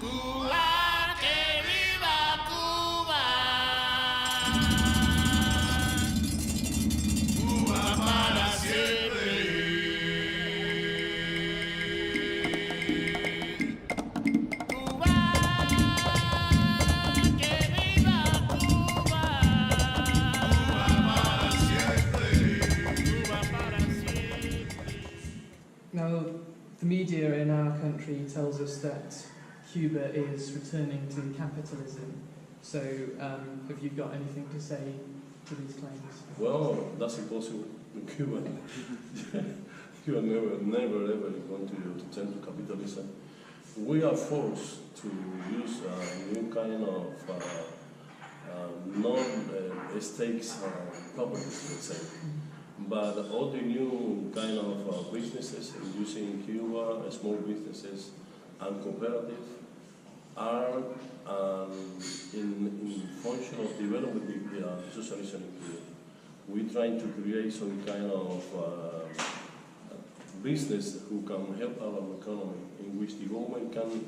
Cuba, que viva Cuba. Cuba para siempre. Cuba, que viva Cuba. Cuba para siempre. Cuba para siempre. Now, the media in our country tells us that Cuba is returning to capitalism. So, have you got anything to say to these claims? Well, that's impossible in Cuba. Cuba never ever going to turn to capitalism. We are forced to use a new kind of non-stakes properties, let's say. But all the new kind of businesses using Cuba, small businesses and cooperative, are in function of developing the socialism in Cuba. We're trying to create some kind of business who can help our economy, in which the government can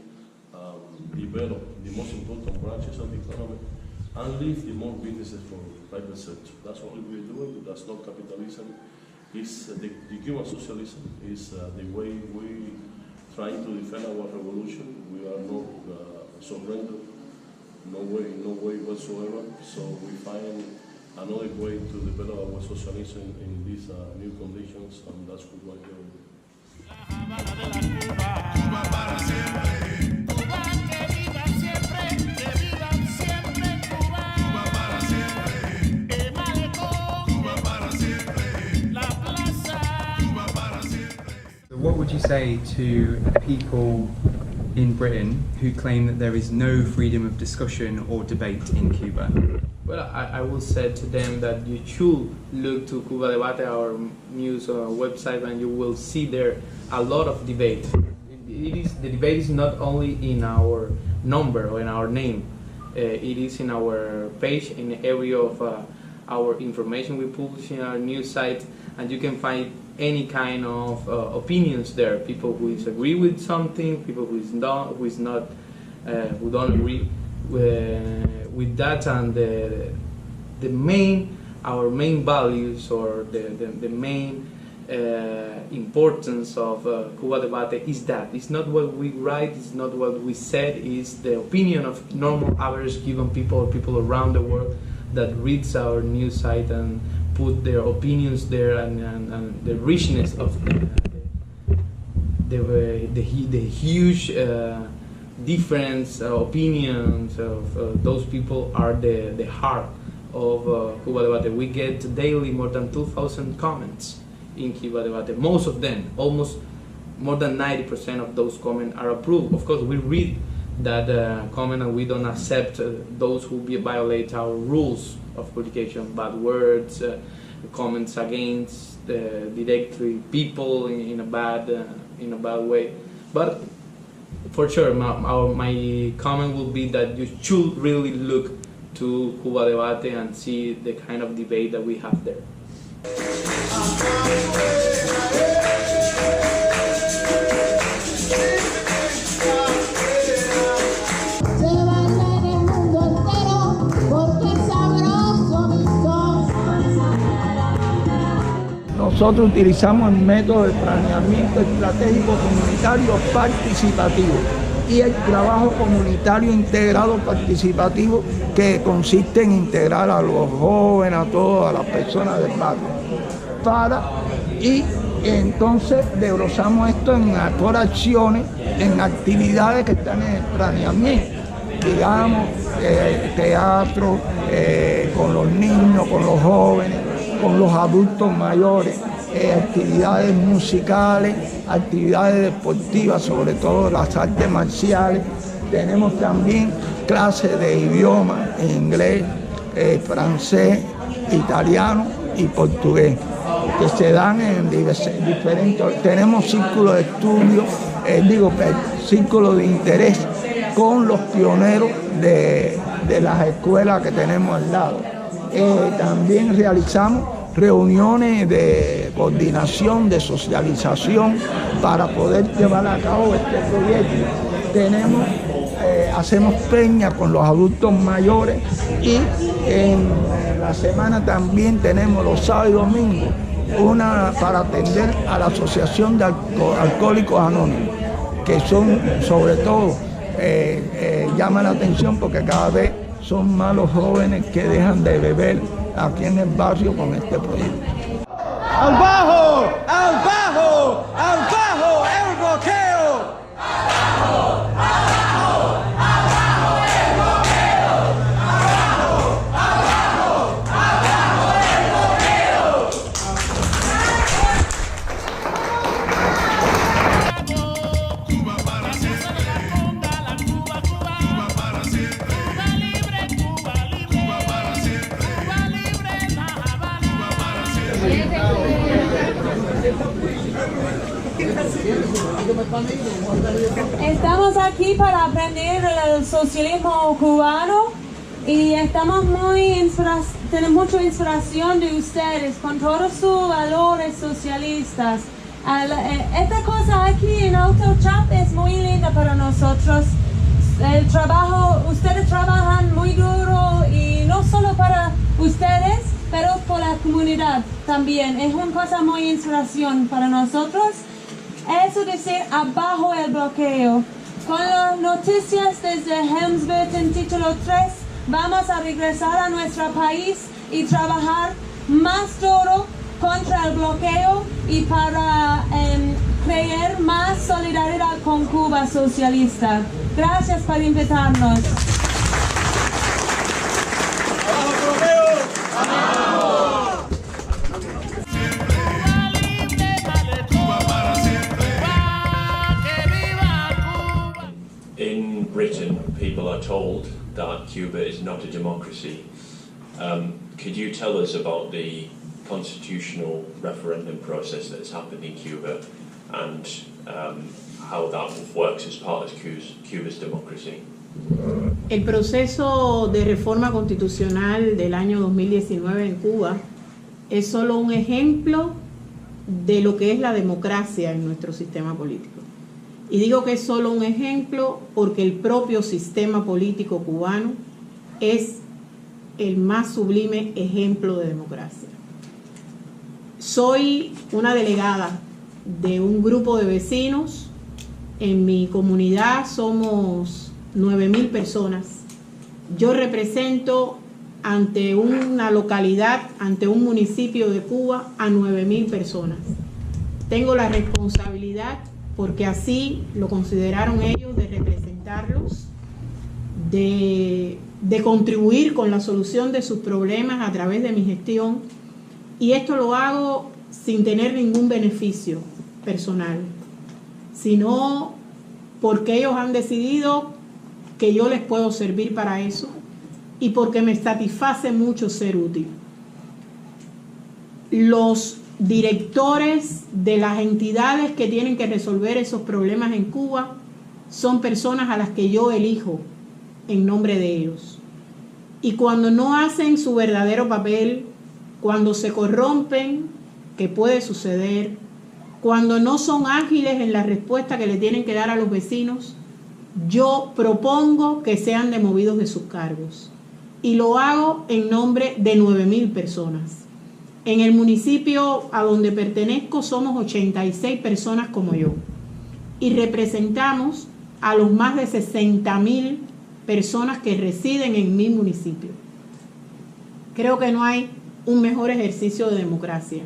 develop the most important branches of the economy and leave the more businesses for the private sector. That's what we're doing. That's not capitalism. It's the Cuban socialism is the way we trying to defend our revolution. We are not surrender, no way whatsoever. So we find another way to develop our socialism in these new conditions, and that's what we're doing. Cuba para siempre. Cuba que viva siempre, que viva siempre Cuba. Cuba para siempre. El malecón. Cuba para siempre. La plaza. Cuba para siempre. What would you say to people in Britain who claim that there is no freedom of discussion or debate in Cuba? Well, I will say to them that you should look to Cuba Debate, our news website, and you will see there a lot of debate. The debate is not only in our number or in our name. It is in our page, in the area of our information we publish in our news site, and you can find any kind of opinions there. People who agree with something, people who don't agree with that, and our main values or the main importance of Cuba Debate is that it's not what we write, it's not what we said, it's the opinion of normal average Cuban people or people around the world that reads our news site and put their opinions there, and the richness of the huge different opinions of those people are the heart of Cuba Debate. We get daily more than 2,000 comments in Cuba Debate. Most of them, almost more than 90% of those comments are approved. Of course, we read that comment and we don't accept those who violate our rules of publication, bad words, comments against directly people in a bad way. But for sure, my comment will be that you should really look to Cuba Debate and see the kind of debate that we have there. Nosotros utilizamos el método de planeamiento estratégico comunitario participativo y el trabajo comunitario integrado participativo, que consiste en integrar a los jóvenes, a todas las personas del barrio. Y entonces desglosamos esto por acciones, en actividades que están en el planeamiento, digamos, teatro, con los niños, con los jóvenes, con los adultos mayores, actividades musicales, actividades deportivas, sobre todo las artes marciales. Tenemos también clases de idiomas, inglés, francés, italiano y portugués, que se dan en diferentes. Tenemos círculos de estudio, círculos de interés con los pioneros de las escuelas que tenemos al lado. También realizamos reuniones de coordinación, de socialización para poder llevar a cabo este proyecto. Tenemos hacemos peña con los adultos mayores y en la semana también tenemos los sábados y domingos una para atender a la Asociación de Alcohólicos Anónimos, que son sobre todo, llama la atención porque cada vez son más los jóvenes que dejan de beber aquí en el barrio con este proyecto. ¡Al bajo! ¡Al bajo! ¡Al bajo el bloqueo! Cuba para siempre. La Cuba, Cuba. Cuba para siempre. Cuba libre, Cuba libre. Cuba para siempre. Cuba libre, La Habana. Cuba para Estamos aquí para aprender el socialismo cubano y estamos tenemos mucha inspiración de ustedes con todos sus valores socialistas. Esta cosa aquí en AutoChat es muy linda para nosotros. El trabajo, ustedes trabajan muy duro y no solo para ustedes, pero por la comunidad también. Es una cosa muy inspiración para nosotros. Eso decir abajo el bloqueo. Con las noticias desde Helms-Burton título 3, vamos a regresar a nuestro país y trabajar más duro contra el bloqueo y para crear más solidaridad con Cuba socialista. Gracias por invitarnos. In Britain, people are told that Cuba is not a democracy. Could you tell us about the constitutional referendum process that has happened in Cuba and how that works as part of Cuba's democracy? El proceso de reforma constitucional del año 2019 en Cuba es solo un ejemplo de lo que es la democracia en nuestro sistema político. Y digo que es solo un ejemplo porque el propio sistema político cubano es el más sublime ejemplo de democracia. Soy una delegada de un grupo de vecinos. En mi comunidad somos 9.000 personas. Yo represento ante una localidad, ante un municipio de Cuba, a 9.000 personas. Tengo la responsabilidad, porque así lo consideraron ellos, de representarlos, de contribuir con la solución de sus problemas a través de mi gestión, y esto lo hago sin tener ningún beneficio personal, sino porque ellos han decidido que yo les puedo servir para eso y porque me satisface mucho ser útil. Los directores de las entidades que tienen que resolver esos problemas en Cuba son personas a las que yo elijo en nombre de ellos. Y cuando no hacen su verdadero papel, cuando se corrompen, que puede suceder, cuando no son ágiles en la respuesta que le tienen que dar a los vecinos, yo propongo que sean demovidos de sus cargos. Y lo hago en nombre de 9.000 personas. En el municipio a donde pertenezco somos 86 personas como yo y representamos a los más de 60.000 personas que residen en mi municipio. Creo que no hay un mejor ejercicio de democracia.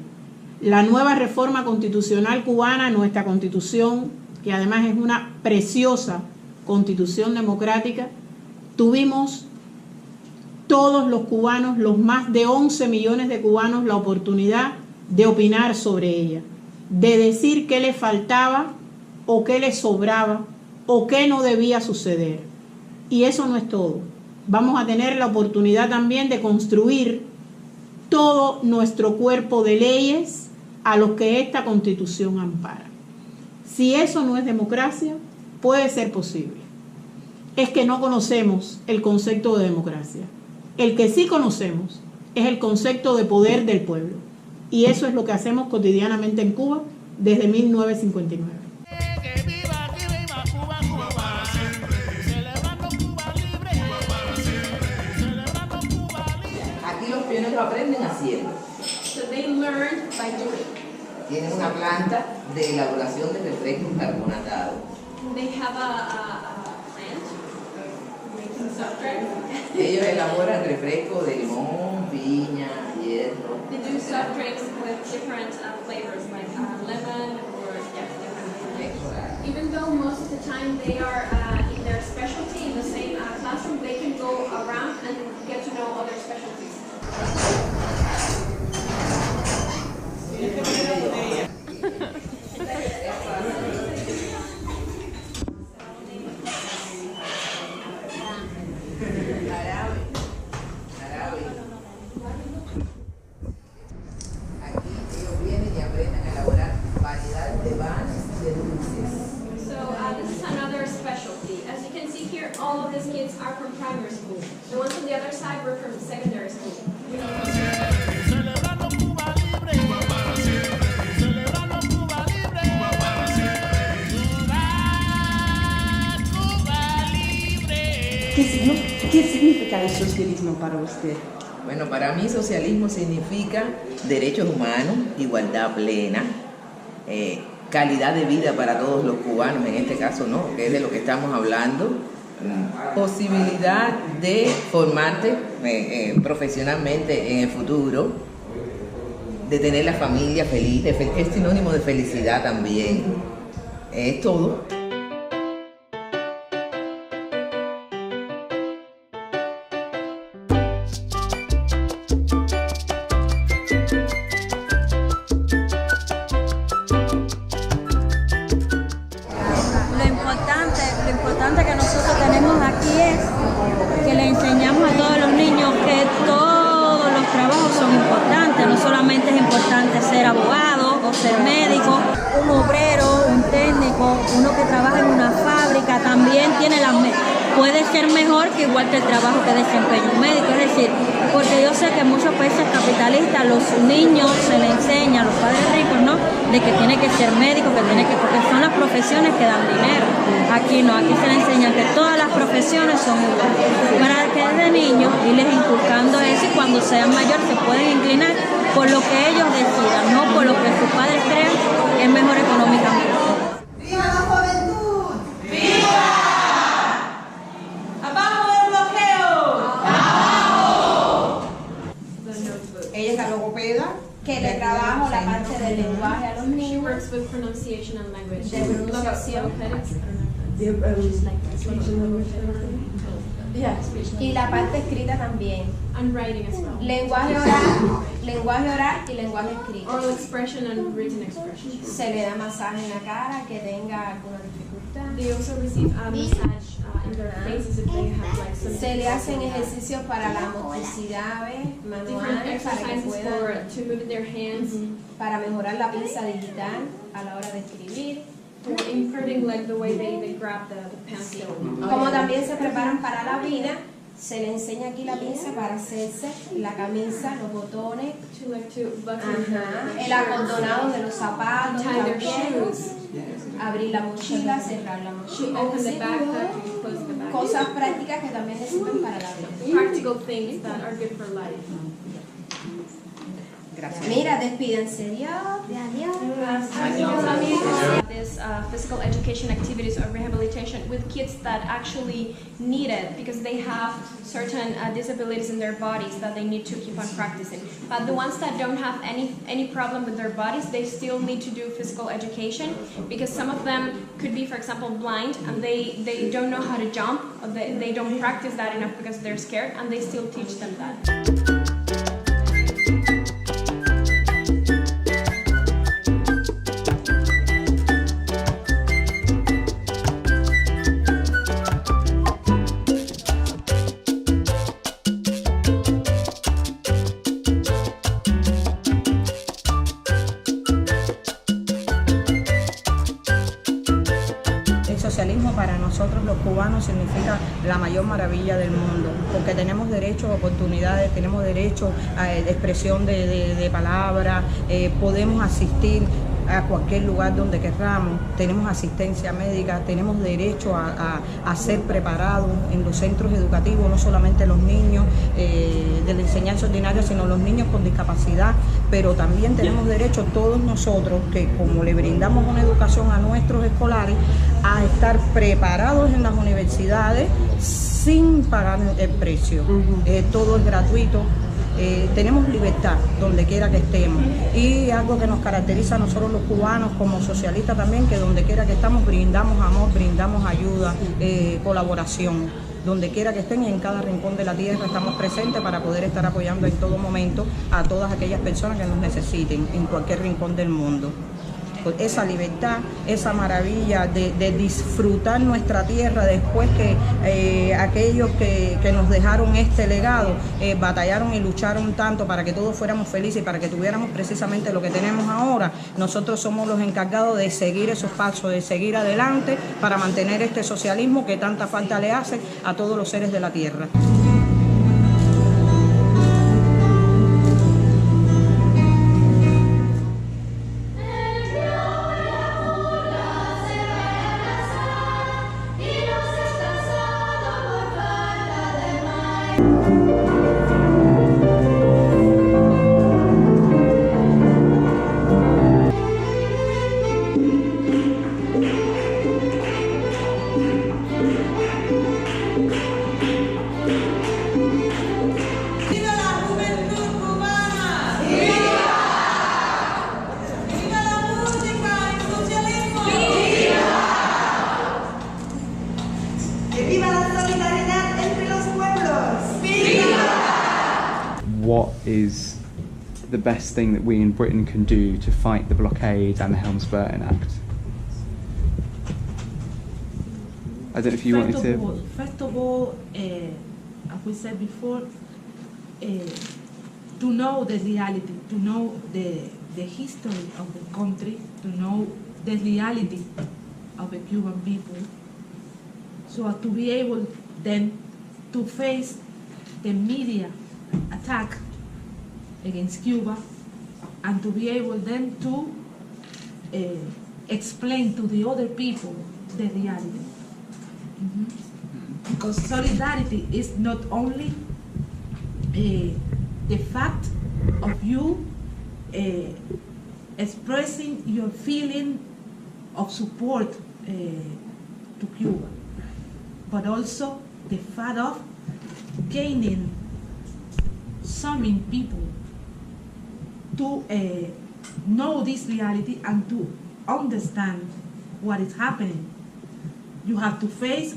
La nueva reforma constitucional cubana, nuestra constitución, que además es una preciosa constitución democrática, tuvimos todos los cubanos, los más de 11 millones de cubanos, la oportunidad de opinar sobre ella, de decir qué le faltaba o qué le sobraba o qué no debía suceder. Y eso no es todo. Vamos a tener la oportunidad también de construir todo nuestro cuerpo de leyes a los que esta Constitución ampara. Si eso no es democracia, puede ser posible. Es que no conocemos el concepto de democracia. El que sí conocemos es el concepto de poder del pueblo. Y eso es lo que hacemos cotidianamente en Cuba desde 1959. Que viva, Cuba, Cuba para siempre. Celebrando lo aprenden haciendo. So they learn by doing. Tienen una planta de elaboración de refrescos carbonatados. They have a plant making soft drinks. Ellos elaboran refrescos de limón, piña, hierro. They do soft drinks with different flavors like lemon or different flavors. Even though most of the time they are in their specialty in the same classroom, they can go around and get to know other specialties. This is another specialty. As you can see here, all of these kids are from primary school. The ones on the other side were from secondary school. Celebrando Cuba libre, Cuba para siempre. Celebrando Cuba libre, Cuba para siempre. Cuba libre. ¿Qué significa el socialismo para usted? Bueno, para mí socialismo significa derechos humanos, igualdad plena, calidad de vida para todos los cubanos, en este caso, ¿no? Que es de lo que estamos hablando. Posibilidad de formarte profesionalmente en el futuro, de tener la familia feliz, es sinónimo de felicidad también. Es todo. Lo importante que nosotros tenemos aquí es que le enseñamos a todos los niños que todos los trabajos son importantes, no solamente es importante ser abogado o ser médico, un obrero, un técnico, uno que trabaja en una fábrica también puede ser mejor que igual que el trabajo que desempeña un médico, es decir, porque yo sé que en muchos países capitalistas los niños se les enseña a los padres ricos, ¿no?, de que tiene que ser médico, porque son las profesiones que dan dinero. Aquí no, aquí se les enseña que todas las profesiones son iguales, para que desde niños irles inculcando eso y cuando sean mayores se pueden inclinar por lo que ellos decidan, no por lo que sus padres crean que es mejor económicamente. ¡Viva la juventud! ¡Viva! ¡Abajo el bloqueo! ¡Abajo! Ella es la logopeda, que le trabajo la parte del lenguaje a los niños. She works with pronunciation and language. De pronunciación. Y la parte escrita también. And writing as well. Lenguaje oral y lenguaje escrito. Oral expression and written expression. Se le da masaje en la cara que tenga alguna dificultad. They also receive a massage in their faces if they have like some. Se le hacen ejercicios para la motricidad manual, para que puedan, to move their hands, para mejorar la pinza digital a la hora de escribir. Improving like the way they grab the pencil. Como también se preparan para la vida, se le enseña aquí la pinza para hacerse la camisa, los botones, el acordeonado de los zapatos, abrir la mochila, cerrar la mochila, cosas prácticas que también le sirven para la vida. Practical things that are good for life. Gracias. Mira, despídense. Adiós. This physical education activities or rehabilitation with kids that actually need it because they have certain disabilities in their bodies that they need to keep on practicing. But the ones that don't have any problem with their bodies, they still need to do physical education because some of them could be, for example, blind and they don't know how to jump, or they don't practice that enough because they're scared, and they still teach them that. Socialismo para nosotros los cubanos significa la mayor maravilla del mundo, porque tenemos derecho a oportunidades, tenemos derecho a expresión de palabra, podemos asistir a cualquier lugar donde querramos, tenemos asistencia médica, tenemos derecho a ser preparados en los centros educativos, no solamente los niños de la enseñanza ordinaria, sino los niños con discapacidad, pero también tenemos derecho todos nosotros, que como le brindamos una educación a nuestros escolares, a estar preparados en las universidades sin pagar el precio. Todo es gratuito. Tenemos libertad donde quiera que estemos, y algo que nos caracteriza a nosotros los cubanos como socialistas también, que donde quiera que estamos brindamos amor, brindamos ayuda, colaboración. Donde quiera que estén y en cada rincón de la tierra estamos presentes para poder estar apoyando en todo momento a todas aquellas personas que nos necesiten en cualquier rincón del mundo. Esa libertad, esa maravilla de disfrutar nuestra tierra después que aquellos que nos dejaron este legado batallaron y lucharon tanto para que todos fuéramos felices y para que tuviéramos precisamente lo que tenemos ahora. Nosotros somos los encargados de seguir esos pasos, de seguir adelante para mantener este socialismo que tanta falta le hace a todos los seres de la tierra. What is the best thing that we in Britain can do to fight the blockade and the Helms-Burton Act? I don't know if you wanted to... First of all, as we said before, to know the reality, to know the history of the country, to know the reality of the Cuban people, so as to be able then to face the media attack against Cuba, and to be able then to explain to the other people the reality. Because solidarity is not only the fact of you expressing your feeling of support to Cuba, but also the fact of gaining, summoning people to know this reality and to understand what is happening. You have to face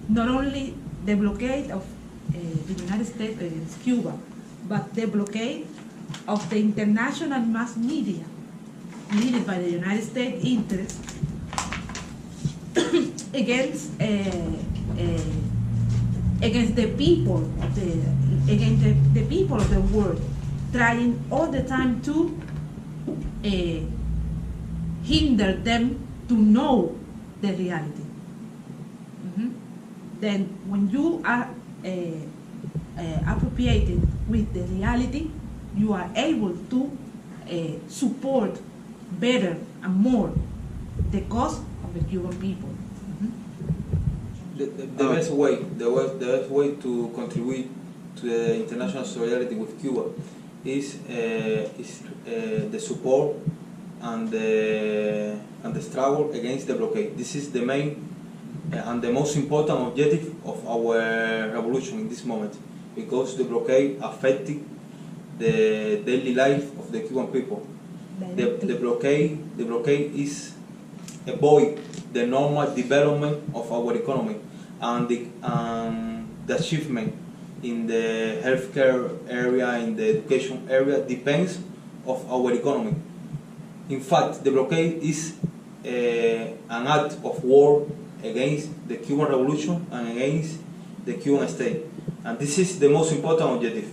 not only the blockade of the United States against Cuba, but the blockade of the international mass media leaded by the United States interests against the people of the people of the world, trying all the time to hinder them to know the reality. Then when you are appropriated with the reality, you are able to support better and more the cause of the Cuban people. The best way to contribute to the international solidarity with Cuba is the support and the struggle against the blockade. This is the main and the most important objective of our revolution in this moment, because the blockade affected the daily life of the Cuban people. The blockade is avoid the normal development of our economy, and the achievement in the healthcare area, in the education area, depends of our economy. In fact, the blockade is an act of war against the Cuban Revolution and against the Cuban state, and this is the most important objective.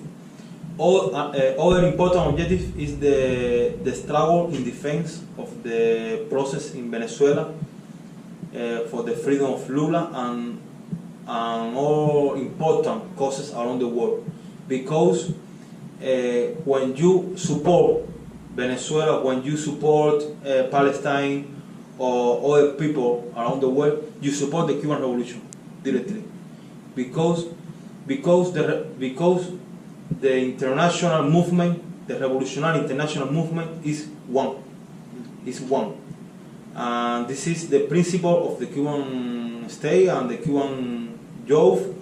Other important objective is the struggle in defense of the process in Venezuela for the freedom of Lula and all important causes around the world. Because when you support Venezuela, when you support Palestine or other people around the world, you support the Cuban Revolution directly, because the international movement, the revolutionary international movement, is one. And this is the principle of the Cuban state and the Cuban youth.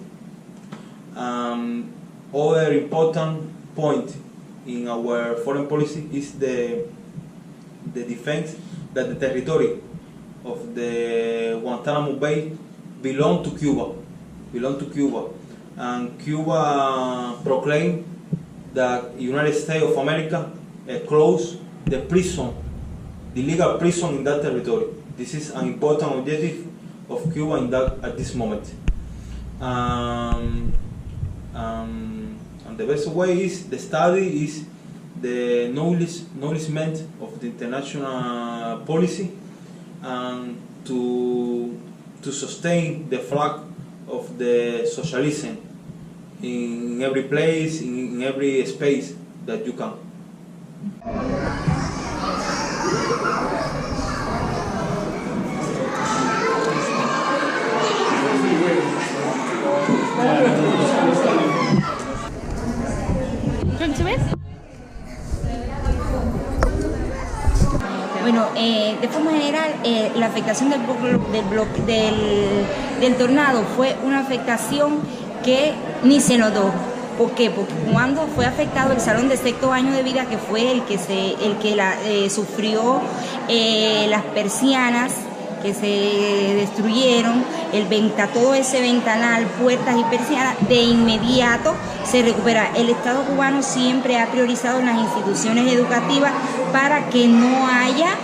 Other important point in our foreign policy is the defense that the territory of the Guantanamo Bay belong to Cuba. And Cuba proclaimed that the United States of America closed the prison, the legal prison in that territory. This is an important objective of Cuba at this moment. And the best way is the study is the acknowledgement of the international policy, and to sustain the flag of the socialism in every place, in every space that you can. Bueno, de forma general, la afectación del tornado fue una afectación que ni se notó. ¿Por qué? Porque cuando fue afectado el salón de sexto año de vida, que fue el que sufrió las persianas que se destruyeron, todo ese ventanal, puertas y persianas, de inmediato se recupera. El Estado cubano siempre ha priorizado en las instituciones educativas para que no haya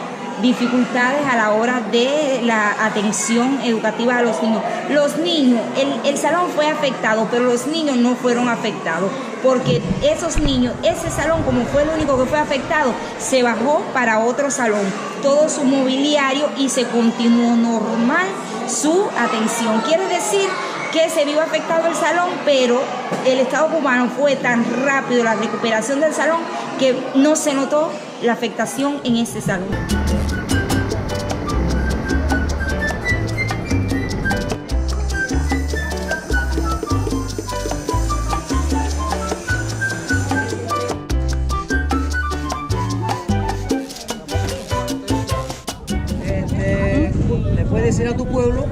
dificultades a la hora de la atención educativa a los niños. Los niños, el salón fue afectado, pero los niños no fueron afectados, porque esos niños, ese salón, como fue el único que fue afectado, se bajó para otro salón, todo su mobiliario, y se continuó normal su atención. Quiere decir que se vio afectado el salón, pero el Estado cubano fue tan rápido la recuperación del salón que no se notó la afectación en ese salón. Le puedes decir a tu pueblo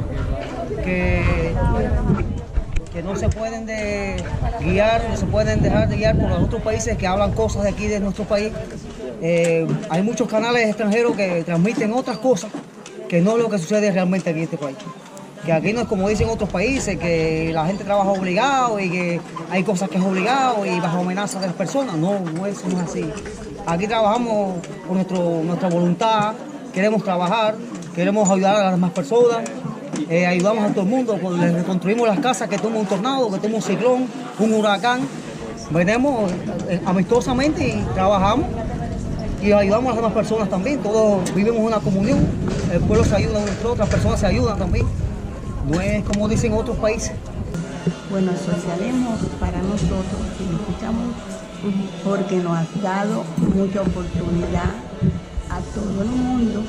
que no se pueden guiar, no se pueden dejar de guiar por los otros países que hablan cosas de aquí de nuestro país. Hay muchos canales extranjeros que transmiten otras cosas que no es lo que sucede realmente aquí en este país. Que aquí no es como dicen otros países, que la gente trabaja obligado y que hay cosas que es obligado y bajo amenaza de las personas. No, eso no es así. Aquí trabajamos con nuestra voluntad, queremos trabajar, queremos ayudar a las demás personas. Ayudamos a todo el mundo, les reconstruimos las casas que tuvo un tornado, que tuvo un ciclón, un huracán. Venimos amistosamente y trabajamos y ayudamos a las demás personas también. Todos vivimos una comunión, el pueblo se ayuda entre otros, las personas se ayudan también. No es como dicen otros países. Bueno, el socialismo para nosotros significa mucho, porque nos ha dado mucha oportunidad a todo el mundo,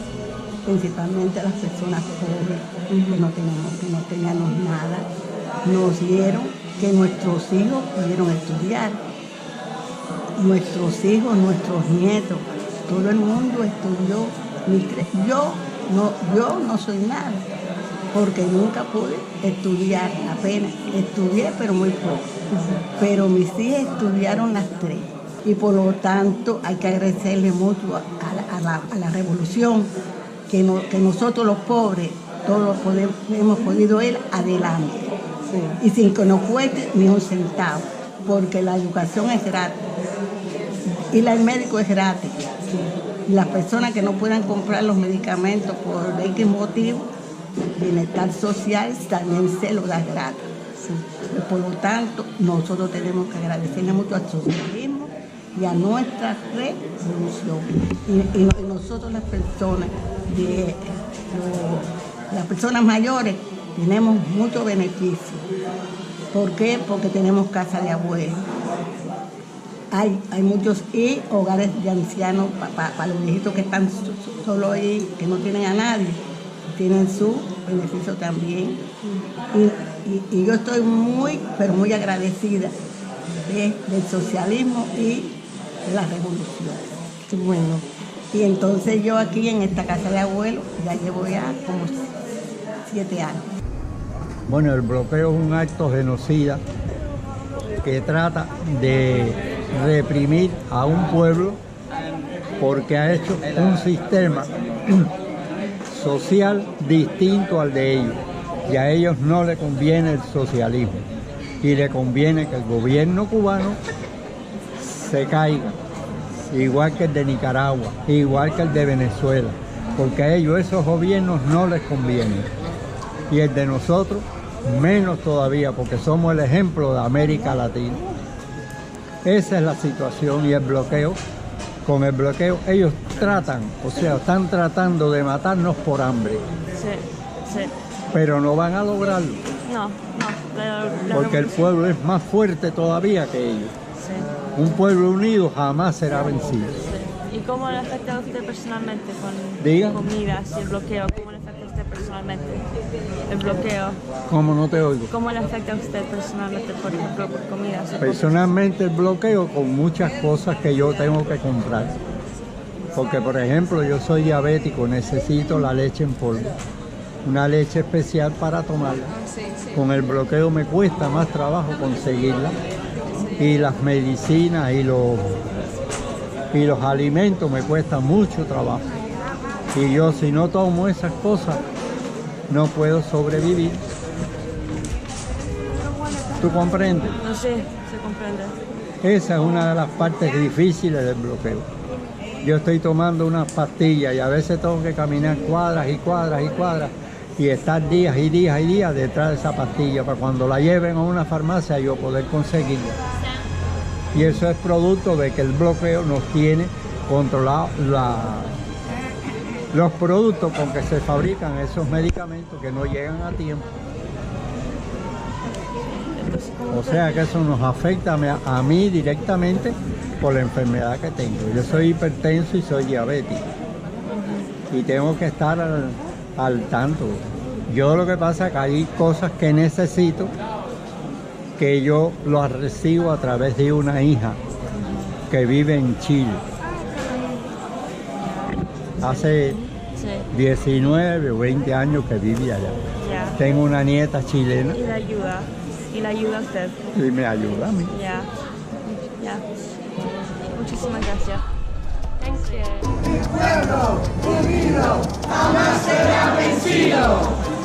principalmente a las personas pobres que no teníamos nada. Nos dieron que nuestros hijos pudieron estudiar, nuestros hijos, nuestros nietos, todo el mundo estudió. Yo no soy nada, porque nunca pude estudiar, apenas estudié, pero muy poco. Pero mis hijas estudiaron las tres, y por lo tanto hay que agradecerle mucho a la revolución, que nosotros los pobres todos hemos podido ir adelante, y sin que nos cueste ni un centavo, porque la educación es gratis y el médico es gratis. Las personas que no puedan comprar los medicamentos por X motivo, bienestar social también se lo da gratis. Por lo tanto, nosotros tenemos que agradecerle mucho al socialismo y a nuestra revolución. Y nosotros las personas mayores tenemos mucho beneficio. ¿Por qué? Porque tenemos casa de abuelo. hay muchos y hogares de ancianos para los viejitos que están solo ahí, que no tienen a nadie, tienen su beneficio también. Y yo estoy muy, pero muy agradecida del socialismo y de la revolución. Bueno, y entonces yo aquí en esta casa de abuelo ya llevo ya como 7 años. Bueno, el bloqueo es un acto genocida que trata de reprimir a un pueblo porque ha hecho un sistema social distinto al de ellos y a ellos no les conviene el socialismo y le conviene que el gobierno cubano se caiga, igual que el de Nicaragua, igual que el de Venezuela, porque a ellos esos gobiernos no les convienen y el de nosotros menos todavía, porque somos el ejemplo de América Latina. Esa es la situación y el bloqueo. Con el bloqueo ellos tratan, o sea, están tratando de matarnos por hambre. Sí, sí. Pero no van a lograrlo. No. Porque el pueblo es más fuerte todavía que ellos. Sí. Un pueblo unido jamás será vencido. Sí. ¿Y cómo le afecta a usted personalmente Diga. con comidas y el bloqueo? ¿Cómo le afecta a usted personalmente el bloqueo? ¿Cómo no te oigo? ¿Cómo le afecta a usted personalmente, por ejemplo, por comidas? Personalmente el bloqueo con muchas cosas que yo tengo que comprar. Porque, por ejemplo, yo soy diabético, necesito la leche en polvo. Una leche especial para tomarla. Con el bloqueo me cuesta más trabajo conseguirla. Y las medicinas y los alimentos me cuestan mucho trabajo. Y yo si no tomo esas cosas, no puedo sobrevivir. ¿Tú comprendes? No sé, se comprende. Esa es una de las partes difíciles del bloqueo. Yo estoy tomando unas pastillas y a veces tengo que caminar cuadras y cuadras y cuadras y estar días y días y días detrás de esa pastilla para cuando la lleven a una farmacia yo poder conseguirla. Y eso es producto de que el bloqueo nos tiene controlado los productos con que se fabrican esos medicamentos que no llegan a tiempo. O sea que eso nos afecta a mí directamente por la enfermedad que tengo. Yo soy hipertenso y soy diabético. Y tengo que estar al tanto. Yo lo que pasa es que hay cosas que necesito que yo las recibo a través de una hija que vive en Chile. Hace 19 o 20 años que vive allá. Tengo una nieta chilena. Y la ayuda a usted. Y me ayuda a mí. Ya. Muchísimas gracias. El pueblo unido jamás será vencido.